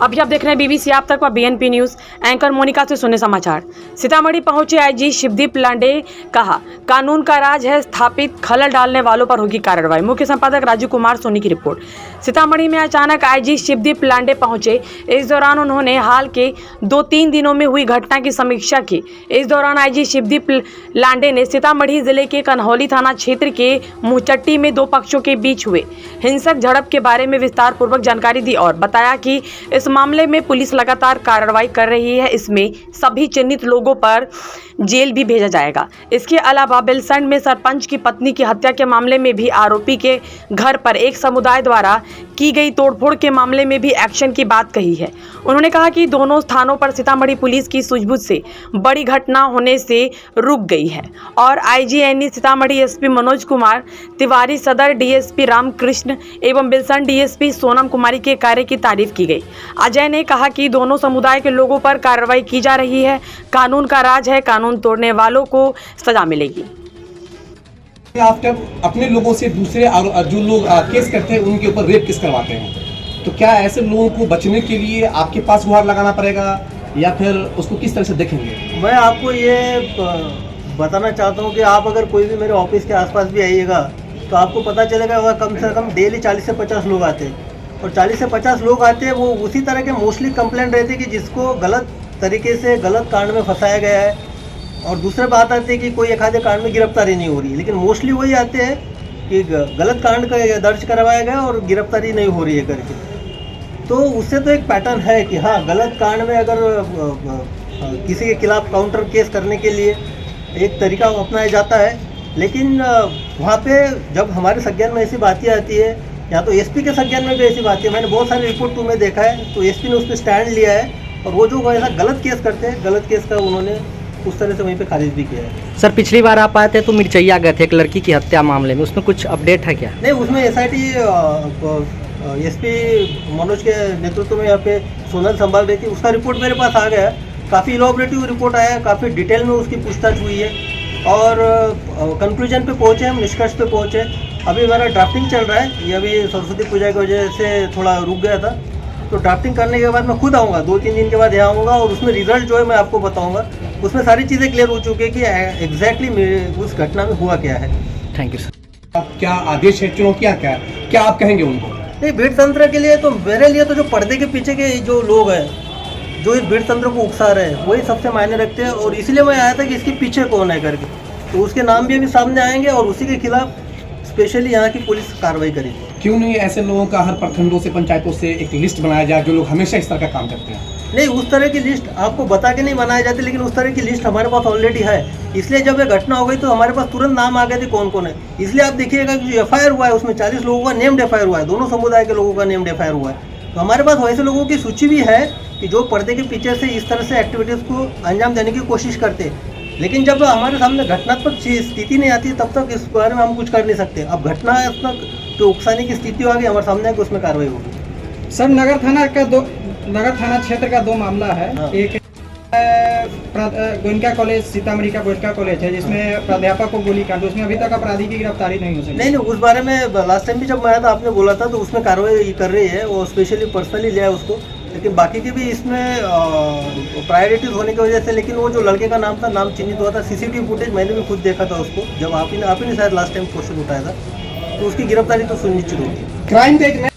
अभी आप देख रहे हैं बीबीसी आप तक व बीएनपी न्यूज। एंकर मोनिका से सुने समाचार। सीतामढ़ी पहुंचे आईजी शिवदीप लांडे, कहा कानून का राज है स्थापित, खलल डालने वालों पर होगी कार्रवाई। मुख्य संपादक राजू कुमार सोनी की रिपोर्ट। सीतामढ़ी में अचानक आईजी शिवदीप लांडे पहुंचे। इस दौरान उन्होंने हाल के 2-3 दिनों में हुई घटना की समीक्षा की। इस दौरान आईजी शिवदीप लांडे ने सीतामढ़ी जिले के कन्हौली थाना क्षेत्र के मुचट्टी में 2 पक्षों के बीच हुए हिंसक झड़प के बारे में विस्तार पूर्वक जानकारी दी और बताया कि इस मामले में पुलिस लगातार कार्रवाई कर रही है। इसमें सभी चिन्हित लोगों पर जेल भी भेजा जाएगा। इसके अलावा बेलसंड में सरपंच की पत्नी की हत्या के मामले में भी आरोपी के घर पर एक समुदाय द्वारा की गई तोड़फोड़ के मामले में भी एक्शन की बात कही है। उन्होंने कहा कि दोनों स्थानों पर सीतामढ़ी पुलिस की सूझबूझ से बड़ी घटना होने से रुक गई है और आईजीएनई सीतामढ़ी एसपी मनोज कुमार तिवारी, सदर डीएसपी रामकृष्ण एवं बेलसंड डीएसपी सोनम कुमारी के कार्य की तारीफ की गई। अजय ने कहा कि दोनों समुदाय के लोगों पर कार्रवाई की जा रही है। कानून का राज है, कानून तोड़ने वालों को सजा मिलेगी। आप जब अपने लोगों से दूसरे जो लोग केस करते हैं उनके ऊपर रेप केस करवाते हैं, तो क्या ऐसे लोगों को बचने के लिए आपके पास गुहार लगाना पड़ेगा या फिर उसको किस तरह से देखेंगे? मैं आपको ये बताना चाहता हूँ कि आप अगर कोई भी मेरे ऑफिस के आसपास भी आइएगा तो आपको पता चलेगा वह कम से कम डेली 40 से 50 लोग आते हैं और 40 से 50 लोग आते हैं। वो उसी तरह के मोस्टली कंप्लेंट रहते हैं कि जिसको गलत तरीके से गलत कांड में फंसाया गया है और दूसरे बात आती है कि कोई एक आधे कांड में गिरफ्तारी नहीं हो रही है, लेकिन मोस्टली वही आते हैं कि गलत कांड का दर्ज करवाया गया और गिरफ्तारी नहीं हो रही है करके। तो उससे तो एक पैटर्न है कि हाँ, गलत कांड में अगर किसी के खिलाफ काउंटर केस करने के लिए एक तरीका अपनाया जाता है, लेकिन वहाँ पे जब हमारे संज्ञान में ऐसी बातें आती है या तो एसपी के संज्ञान में भी ऐसी बातें है, मैंने बहुत सारी रिपोर्ट में देखा है, तो एसपी ने उस पर स्टैंड लिया है और वो जो ऐसा गलत केस करते हैं, गलत केस का उन्होंने उस तरह से वहीं पे खारिज भी किया है। सर, पिछली बार आप आए थे तो मिर्चैया गए थे एक लड़की की हत्या मामले में, उसमें कुछ अपडेट है क्या? नहीं, उसमें एसआईटी एसपी मनोज के नेतृत्व में यहाँ पे सोनल संभाल रही थी, उसका रिपोर्ट मेरे पास आ गया है। काफ़ी इलॉबरेटिव रिपोर्ट आया है, काफ़ी डिटेल में उसकी पूछताछ हुई है और कंक्लूजन पे पहुँचे, हम निष्कर्ष पे पहुँचे। अभी मेरा ड्राफ्टिंग चल रहा है, ये अभी सरस्वती पूजा की वजह से थोड़ा रुक गया था, तो ड्राफ्टिंग करने के बाद मैं खुद आऊँगा, 2-3 दिन के बाद यहाँ आऊँगा और उसमें रिजल्ट जो है मैं आपको बताऊँगा। उसमें सारी चीज़ें क्लियर हो चुकी है कि एग्जैक्टली उस घटना में हुआ क्या है। Thank you sir. क्या आदेश है, चुनौतियाँ क्या आप कहेंगे उनको? नहीं, भीड़ तंत्र के लिए तो मेरे लिए तो जो पर्दे के पीछे के जो लोग हैं, जो इस भीड़ तंत्र को उकसा रहे हैं, वही सबसे मायने रखते हैं और इसलिए मैं आया था कि इसके पीछे कौन है करके, तो उसके नाम भी अभी सामने आएंगे और उसी के खिलाफ स्पेशली यहाँ की पुलिस कार्रवाई करेगी। क्यों नहीं ऐसे लोगों का हर प्रखंडों से, पंचायतों से एक लिस्ट बनाया जाए जो लोग हमेशा इस तरह का काम करते हैं? नहीं, उस तरह की लिस्ट आपको बता के नहीं बनाई जाती, लेकिन उस तरह की लिस्ट हमारे पास ऑलरेडी है। इसलिए जब ये घटना हो गई तो हमारे पास तुरंत नाम आ गए थे कौन कौन है। इसलिए आप देखिएगा कि जो एफआईआर हुआ है उसमें 40 लोगों का नेम्ड एफआईआर हुआ है, दोनों समुदाय के लोगों का नेम्ड एफआईआर हुआ है। तो हमारे पास वैसे लोगों की सूची भी है कि जो पर्दे के पीछे से इस तरह से एक्टिविटीज़ को अंजाम देने की कोशिश करते हैं, लेकिन जब हमारे सामने घटनात्मक स्थिति नहीं आती तब तक इस बारे में हम कुछ कर नहीं सकते। अब घटनात्मक जो उकसाने की स्थिति आ गई हमारे सामने, उसमें कार्रवाई होगी। सर, नगर थाना क्षेत्र का 2 मामला है। हाँ। एक गोयनका कॉलेज, सीतामढ़ी का गोयनका कॉलेज है जिसमें प्राध्यापक को गोली कांड, उसमें अभी तक अपराधी की गिरफ्तारी नहीं हो सकी। नहीं, उस बारे में लास्ट टाइम भी जब मैं आया था आपने बोला था, तो उसमें कार्रवाई कर रही है, वो स्पेशली पर्सनली लिया है उसको, लेकिन बाकी की भी इसमें प्रायोरिटीज होने की वजह से। लेकिन वो जो लड़के का नाम था, नाम चिन्हित हुआ था, सीसीटीवी फुटेज मैंने भी खुद देखा था उसको, जब आप ही ने शायद लास्ट टाइम क्वेश्चन उठाया था, तो उसकी गिरफ्तारी तो सुनिश्चित होगी। क्राइम देखने